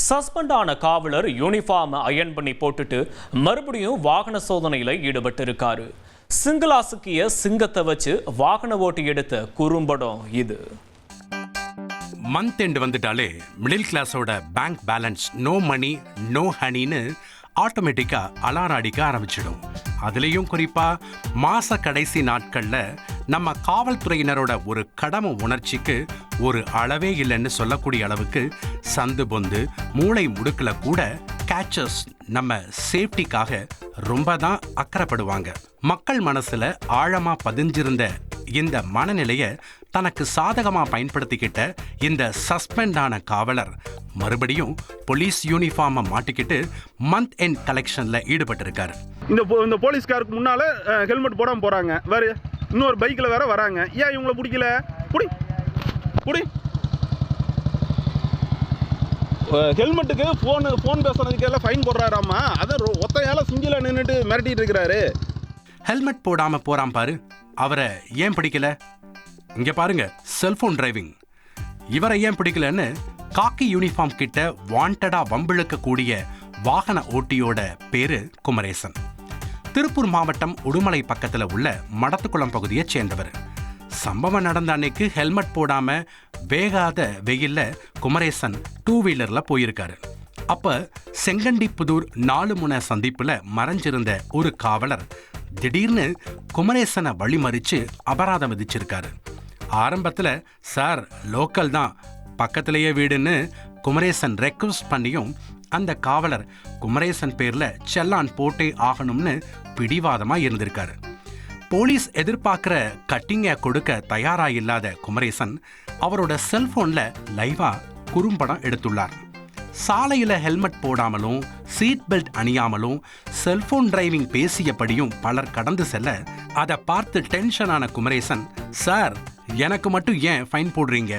Suspend ஆன காவலர் uniform iron பண்ணி போட்டுட்டு மறுபடியும் வாகன சோதனையில் ஈடுபட்டு இருக்காரு. சிங்களாசுக்கிய சிங்கத்தை வச்சு வாகன ஓட்டி எடுத்த குறும்படம் இது. மந்த் எண்ட் வந்துட்டாலே மிடில் கிளாஸோட bank balance no money no ஹனின்னு ஆட்டோமேட்டிக்கா அலாரம் அடிக்க ஆரம்பிச்சிடும். அதுலேயும் குறிப்பா மாச கடைசி நாட்கள்ல நம்ம காவல்துறையினரோட ஒரு கடமை உணர்ச்சிக்கு ஒரு அளவே இல்லைன்னு சொல்லக்கூடிய அளவுக்கு சந்து பொந்து மூளை முடுக்கல கூட கேச்சர்ஸ் நம்ம சேஃப்டிக்காக ரொம்ப தான் அக்கறைப்படுவாங்க. மக்கள் மனசுல ஆழமா பதிஞ்சிருந்த இந்த மனநிலையை தனக்கு சாதகமா பயன்படுத்திக்கிட்ட இந்த சஸ்பெண்ட் ஆன காவலர் மறுபடியும் போலீஸ் யூனிஃபார்மை மாட்டிக்கிட்டு மந்த் எண்ட் கலெக்ஷன்ல ஈடுபட்டு இருக்காரு. இந்த போலீஸ்காருக்கு முன்னால ஹெல்மெட் போடாம போறாங்க, வேற இன்னொரு பைக்ல வேற வராங்க. ஏன் இவங்களை பிடிக்கல? புடி புடி ஹெல்மெட்டுக்கு ஃபோன் பேசுறதுக்கு எல்லாம் ஃபைன் போடுறாராமா. அதை ஒத்தையால சிங்கில நின்றுட்டு மிரட்டிட்டு இருக்கிறாரு. ஹெல்மெட் போடாம போறான் பாரு, அவரை ஏன் பிடிக்கல? இங்க பாருங்க, செல்போன் டிரைவிங். இவரை ஏன் பிடிக்கலன்னு காக்கி யூனிஃபார்ம் கிட்ட வாண்டடா வம்பிழுக்க கூடிய வாகன ஓட்டியோட பேரு குமரேசன். திருப்பூர் மாவட்டம் உடுமலை பக்கத்துல உள்ள மடத்துக்குளம் பகுதியை சேர்ந்தவர். சம்பவம் நடந்த அன்னைக்கு ஹெல்மெட் போடாம வேகாத வெயில்ல குமரேசன் 2 வீலர்ல போயிருக்காரு. அப்ப செங்கண்டிப்புதூர் 4 முனை சந்திப்புல மறைஞ்சிருந்த ஒரு காவலர் திடீர்னு குமரேசனை வழிமறிச்சு அபராதம் விதிச்சிருக்காரு. ஆரம்பத்துல சார் லோக்கல் தான், பக்கத்திலேயே வீடுன்னு குமரேசன் ரெக்வஸ்ட் பண்ணியும் அந்த காவலர் குமரேசன் பேர்ல செல்லான் போட்டே ஆகணும்னு பிடிவாதமா இருந்திருக்காரு. போலீஸ் எதிர்பார்க்கிற கட்டிங்க கொடுக்க தயாரா இல்லாத குமரேசன் அவரோட செல்போன்ல லைவா குறும்படம் எடுத்துள்ளார். சாலையில ஹெல்மெட் போடாமலும் சீட் பெல்ட் அணியாமலும் செல்போன் டிரைவிங் பேசியபடியும் பலர் கடந்து செல்ல அதை பார்த்து டென்ஷனான குமரேசன், சார் எனக்கு மட்டும் ஏன் ஃபைன் போடுறீங்க,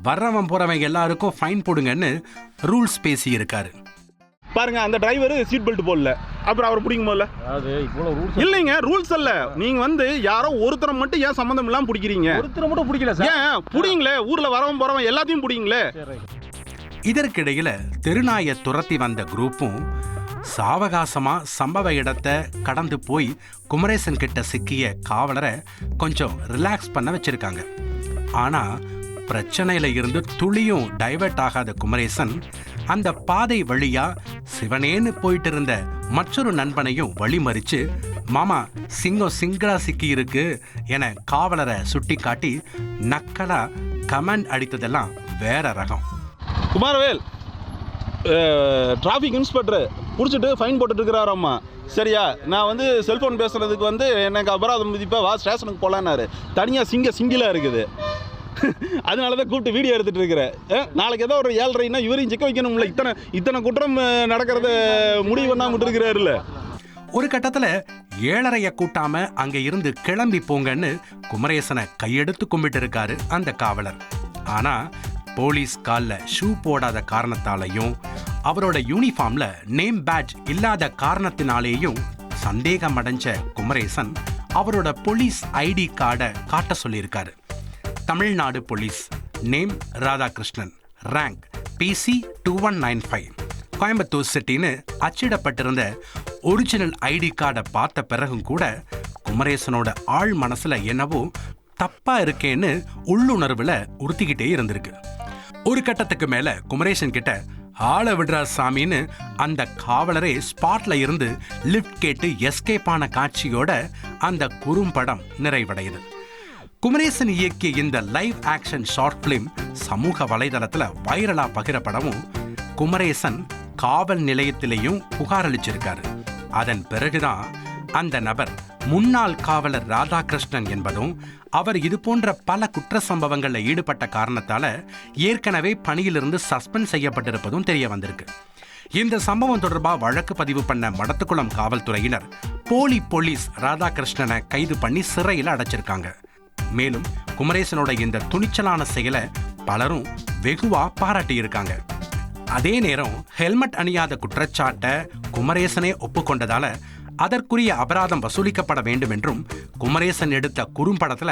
வர்றவன் போறவன் எல்லாருக்கும் ஃபைன் போடுங்கன்னு ரூல்ஸ் பேசி இருக்காரு. பாருங்க, அந்த டிரைவர் சீட் பெல்ட் போடல, அப்புறம் அவர் பிடிக்கும் போல இல்லைங்க. ரூல்ஸ் அல்ல, நீங்க யாரோ ஒருத்தரை மட்டும் ஏன் சம்பந்தம் இல்லாம பிடிக்கிறீங்க? ஒருத்தரை மட்டும் பிடிக்கல சார், ஏன் பிடிங்களே? ஊர்ல வரவன் போறவன் எல்லாத்தையும் பிடிங்களே. இதற்கிடையில தெருநாயை துரத்தி வந்த குரூப்பும் சாவகாசமா சம்பவ இடத்தை கடந்து போய் குமரேசன் கிட்ட சிக்கிய காவலரை கொஞ்சம் ரிலாக்ஸ் பண்ண வச்சிருக்காங்க. ஆனா பிரச்சனையில இருந்து துளியும் டைவர்ட் ஆகாத குமரேசன் அந்த பாதை வழியா சிவனேன்னு போயிட்டு இருந்த மற்றொரு நண்பனையும் வழிமறிச்சு, மாமா சிங்கம் சிங்களா சிக்கி இருக்கு என காவலரை சுட்டி காட்டி நக்கலா கமெண்ட் அடித்ததெல்லாம் வேற ரகம். குமாரவேல் டிராஃபிக் இன்ஸ்பெக்டர் பிடிச்சிட்டு ஃபைன் போட்டுட்டு இருக்கிறாராம்மா. சரியா, நான் செல்போன் பேசுறதுக்கு எனக்கு அபராதம் விதிப்பா, வா ஸ்டேஷனுக்கு போகலான்னாரு. தனியாக சிங்கிளாக இருக்குது, அதனால தான் கூப்பிட்டு வீடியோ எடுத்துகிட்டு இருக்கிறேன். நாளைக்கு ஏதோ ஒரு 7:30ன்னா இவரையும் சிக்க வைக்கணும்ல. இத்தனை குற்றம் நடக்கிறத முடிவு பண்ணாம இருக்கிறாருல்ல. ஒரு கட்டத்துல 7:30 கூட்டாம அங்க இருந்து கிளம்பி போங்கன்னு குமரேசனை கையெடுத்து கும்பிட்டு இருக்காரு அந்த காவலர். ஆனா போலீஸ் கால்ல ஷூ போடாத காரணத்தாலையும் அவரோட யூனிஃபார்ம்ல நேம் பேட்ஜ் இல்லாத காரணத்தினாலேயும் சந்தேகம் அடைஞ்ச குமரேசன் அவரோட போலீஸ் ஐடி கார்டை காட்ட சொல்லியிருக்காரு. Tamil Nadu police, name Radhakrishnan, rank PC 2195, Coimbatore சிட்டின்னு அச்சிடப்பட்டிருந்த ஒரிஜினல் ஐடி கார்டை பார்த்த பிறகும் கூட குமரேசனோட ஆழ் மனசுல என்னவோ தப்பா இருக்கேன்னு உள்ளுணர்வுல உறுத்திக்கிட்டே இருந்திருக்கு. ஒரு கட்டத்துக்கு மேல குமரேசன் கிட்ட ஆள விடுறா சாமின்னு அந்த காவலரே ஸ்பாட்ல இருந்து லிஃப்ட் கேட்டு எஸ்கேப் ஆன காட்சியோட அந்த குறும்படம் நிறைவடையுது. குமரேசன் இயக்கிய இந்த லைவ் ஆக்ஷன் ஷார்ட் பிலிம் சமூக வலைதளத்துல வைரலா பகிரப்படவும் குமரேசன் காவல் நிலையத்திலேயும் புகார் அளிச்சிருக்காரு. அதன் பிறகுதான் அந்த நபர் முன்னாள் காவலர் ராதாகிருஷ்ணன் என்பதும் அவர் இது போன்ற பல குற்ற சம்பவங்களில் ஈடுபட்ட காரணத்தால ஏற்கனவே பணியிலிருந்து சஸ்பெண்ட் செய்யப்பட்டிருப்பதும் தெரிய வந்திருக்கு. இந்த சம்பவம் தொடர்பா வழக்கு பதிவு பண்ண மடத்துக்குளம் காவல்துறையினர் போலி போலீஸ் ராதாகிருஷ்ணனை கைது பண்ணி சிறையில் அடைச்சிருக்காங்க. மேலும் குமரேசனோட இந்த துணிச்சலான செயலை பலரும் வெகுவா பாராட்டி இருக்காங்க. அதே நேரம் ஹெல்மெட் அணியாத குற்றச்சாட்டை குமரேசனே ஒப்புக்கொண்டதால அதற்குரிய அபராதம் வசூலிக்கப்பட வேண்டும் என்றும் குமரேசன் எடுத்த குறும்படத்துல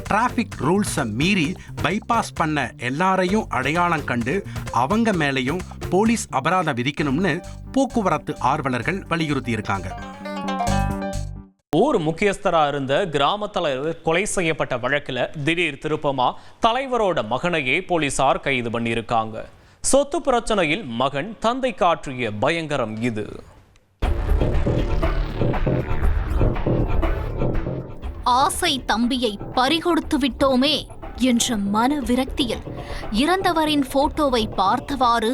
டிராபிக் ரூல்ஸை மீறி பைபாஸ் பண்ண எல்லாரையும் அடையாளம் கண்டு அவங்க மேலையும் போலீஸ் அபராதம் விதிக்கணும்னு போக்குவரத்து ஆர்வலர்கள் வலியுறுத்தி இருக்காங்க. ஊர் முக்கியஸ்தரா இருந்த கிராம தலைவர் கொலை செய்யப்பட்ட வழக்கில் திடீர் திருப்பமா தலைவரோட மகனையே போலீசார் கைது பண்ணியிருக்காங்க. சொத்து பிரச்சனையில் மகன் தந்தை காற்றிய பயங்கரம் இது. ஆசை தம்பியை பறிகொடுத்து விட்டோமே என்ற மன விரக்தியில் இறந்தவரின் போட்டோவை பார்த்தவாறு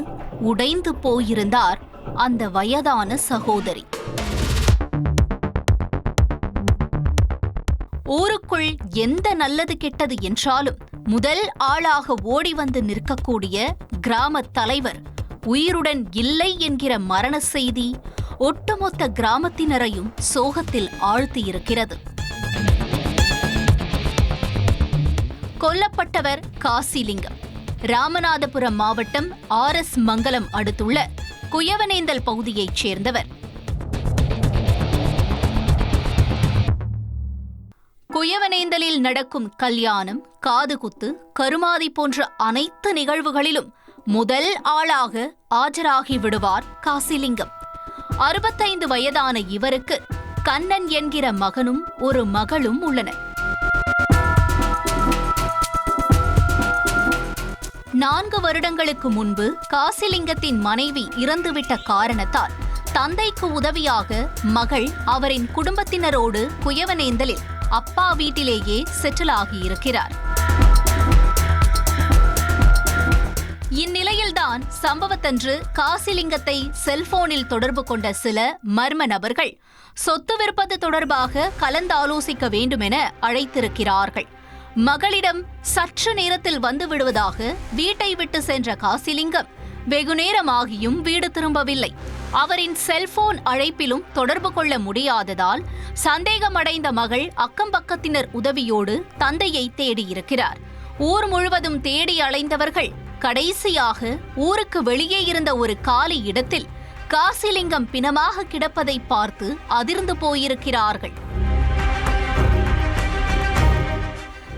உடைந்து போயிருந்தார் அந்த வயதான சகோதரி. ஊருக்குள் எந்த நல்லது கெட்டது என்றாலும் முதல் ஆளாக ஓடி வந்து நிற்கக்கூடிய கிராம தலைவர் உயிருடன் இல்லை என்கிற மரண செய்தி ஒட்டுமொத்த கிராமத்தினரையும் சோகத்தில் ஆழ்த்தியிருக்கிறது. கொல்லப்பட்டவர் காசிலிங்கம். ராமநாதபுரம் மாவட்டம் RS மங்கலம் அடுத்துள்ள குயவனேந்தல் பகுதியைச் சேர்ந்தவர். குயவனேந்தலில் நடக்கும் கல்யாணம், காதுகுத்து, கருமாதி போன்ற அனைத்து நிகழ்வுகளிலும் முதல் ஆளாக ஆஜராகி விடுவார் காசிலிங்கம். 65 வயதான இவருக்கு கண்ணன் என்கிற மகனும் ஒரு மகளும் உள்ளனர். 4 வருடங்களுக்கு முன்பு காசிலிங்கத்தின் மனைவி இறந்துவிட்ட காரணத்தால் தந்தைக்கு உதவியாக மகள் அவரின் குடும்பத்தினரோடு குயவனேந்தலில் அப்பா வீட்டிலேயே செட்டில் ஆகியிருக்கிறார். இந்நிலையில்தான் சம்பவத்தன்று காசிலிங்கத்தை செல்போனில் தொடர்பு கொண்ட சில மர்ம நபர்கள் சொத்து விற்பது தொடர்பாக கலந்தாலோசிக்க வேண்டுமென அழைத்திருக்கிறார்கள். மகளிடம் சற்று நேரத்தில் வந்து விடுவதாக வீட்டை விட்டு சென்ற காசிலிங்கம் வெகுநேரமாகியும் வீடு திரும்பவில்லை. அவரின் செல்போன் அழைப்பிலும் தொடர்பு கொள்ள முடியாததால் சந்தேகமடைந்த மகள் அக்கம்பக்கத்தினர் உதவியோடு தந்தையை தேடியிருக்கிறார். ஊர் முழுவதும் தேடி அலைந்தவர்கள் கடைசியாக ஊருக்கு வெளியே இருந்த ஒரு காலி இடத்தில் காசிலிங்கம் பிணமாக கிடப்பதை பார்த்து அதிர்ந்து போயிருக்கிறார்கள்.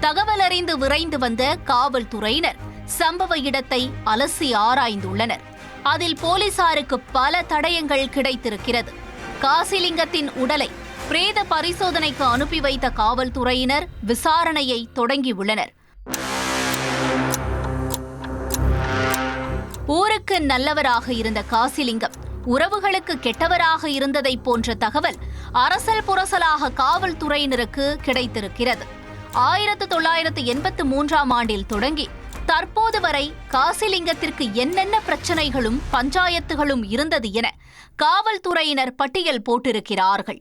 தகவல் அறிந்து விரைந்து வந்த காவல்துறையினர் சம்பவ இடத்தை அலசி ஆராய்ந்துள்ளனர். அதில் போலீசாருக்கு பல தடயங்கள் கிடைத்திருக்கிறது. காசிலிங்கத்தின் உடலை பிரேத பரிசோதனைக்கு அனுப்பி வைத்த காவல்துறையினர் விசாரணையை தொடங்கியுள்ளனர். ஊருக்கு நல்லவராக இருந்த காசிலிங்கம் உறவுகளுக்கு கெட்டவராக இருந்ததை போன்ற தகவல் அரசல் புரசலாக காவல்துறையினருக்கு கிடைத்திருக்கிறது. 1983ஆம் ஆண்டில் தொடங்கி தற்போது வரை காசிலிங்கத்திற்கு என்னென்ன பிரச்சனைகளும் பஞ்சாயத்துகளும் இருந்தது என காவல்துறையினர் பட்டியல் போட்டிருக்கிறார்கள்.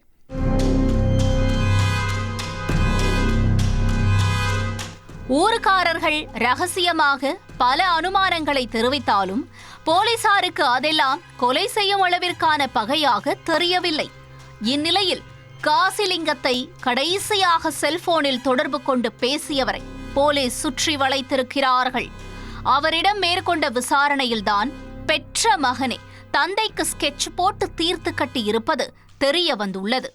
ஊர்க்காரர்கள் ரகசியமாக பல அனுமானங்களை தெரிவித்தாலும் போலீசாருக்கு அதெல்லாம் கொலை செய்யும் அளவிற்கான பகையாக தெரியவில்லை. இந்நிலையில் காசிலிங்கத்தை கடைசியாக செல்போனில் தொடர்பு கொண்டு பேசியவரை போலீஸ் சுற்றி வளைத்திருக்கிறார்கள். அவரிடம் மேற்கொண்ட விசாரணையில்தான் பெற்ற மகனே தந்தைக்கு ஸ்கெட்ச் போட்டு தீர்த்து கட்டி இருப்பது தெரிய வந்துள்ளது.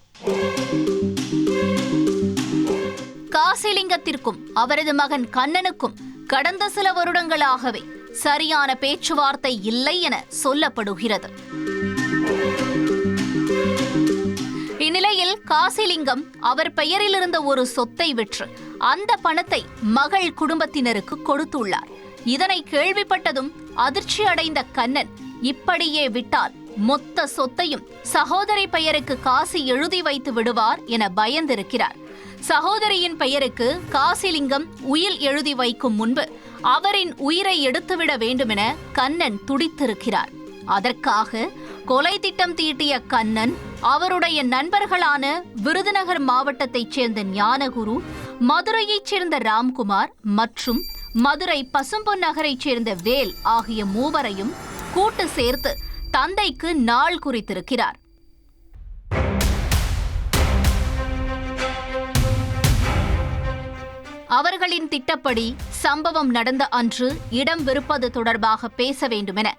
காசிலிங்கத்திற்கும் அவரது மகன் கண்ணனுக்கும் கடந்த சில வருடங்களாகவே சரியான பேச்சுவார்த்தை இல்லை என சொல்லப்படுகிறது. இந்நிலையில் காசிலிங்கம் அவர் பெயரில் இருந்த ஒரு சொத்தை விற்று அந்த பணத்தை மகள் குடும்பத்தினருக்கு கொடுத்துள்ளார். இதனை கேள்விப்பட்டதும் அதிர்ச்சி அடைந்த கண்ணன் இப்படியே விட்டால் மொத்த சொத்தையும் சகோதரி பெயருக்கு காசி எழுதி வைத்து விடுவார் என பயந்திருக்கிறார். சகோதரியின் பெயருக்கு காசிலிங்கம் உயில் எழுதி வைக்கும் முன்பு அவரின் உயிரை எடுத்துவிட வேண்டுமென கண்ணன் துடித்திருக்கிறார். அதற்காக கொலை திட்டம் தீட்டிய கண்ணன் அவருடைய நண்பர்களான விருதுநகர் மாவட்டத்தைச் சேர்ந்த ஞானகுரு, மதுரையைச் சேர்ந்த ராம்குமார் மற்றும் மதுரை பசும்பொன் நகரைச் சேர்ந்த வேல் ஆகிய மூவரையும் கூட்டு சேர்த்து தந்தைக்கு நாள் குறித்திருக்கிறார். அவர்களின் திட்டப்படி சம்பவம் நடந்த அன்று இடம் விற்பது தொடர்பாக பேச வேண்டுமென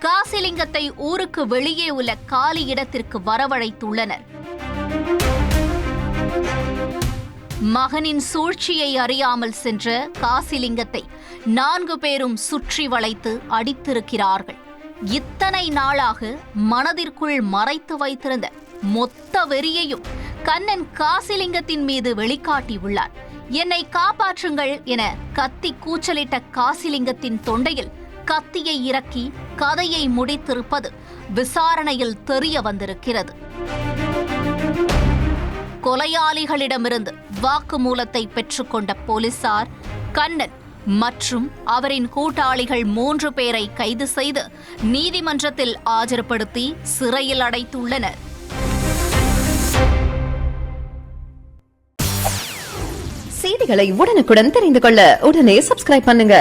காசிலிங்கத்தை ஊருக்கு வெளியே உள்ள காலி இடத்திற்கு வரவழைத்துள்ளனர். மகனின் சூழ்ச்சியை அறியாமல் சென்ற காசிலிங்கத்தை 4 பேரும் சுற்றி வளைத்து அடித்திருக்கிறார்கள். இத்தனை நாளாக மனதிற்குள் மறைத்து வைத்திருந்த மொத்த வெறியையும் கண்ணன் காசிலிங்கத்தின் மீது வெளிக்காட்டியுள்ளார். என்னை காப்பாற்றுங்கள் என கத்தி கூச்சலிட்ட காசிலிங்கத்தின் தொண்டையில் கத்தியை இறக்கி கதையை முடித்திருப்பது விசாரணையில் தெரிய வந்திருக்கிறது. கொலையாளிகளிடமிருந்து வாக்குமூலத்தை பெற்றுக்கொண்ட போலீசார் கண்ணன் மற்றும் அவரின் கூட்டாளிகள் 3 பேரை கைது செய்து நீதிமன்றத்தில் ஆஜர்படுத்தி சிறையில் அடைத்துள்ளனர். செய்திகளை உடனுக்குடன் தெரிந்து கொள்ள உடனே சப்ஸ்கிரைப் பண்ணுங்க.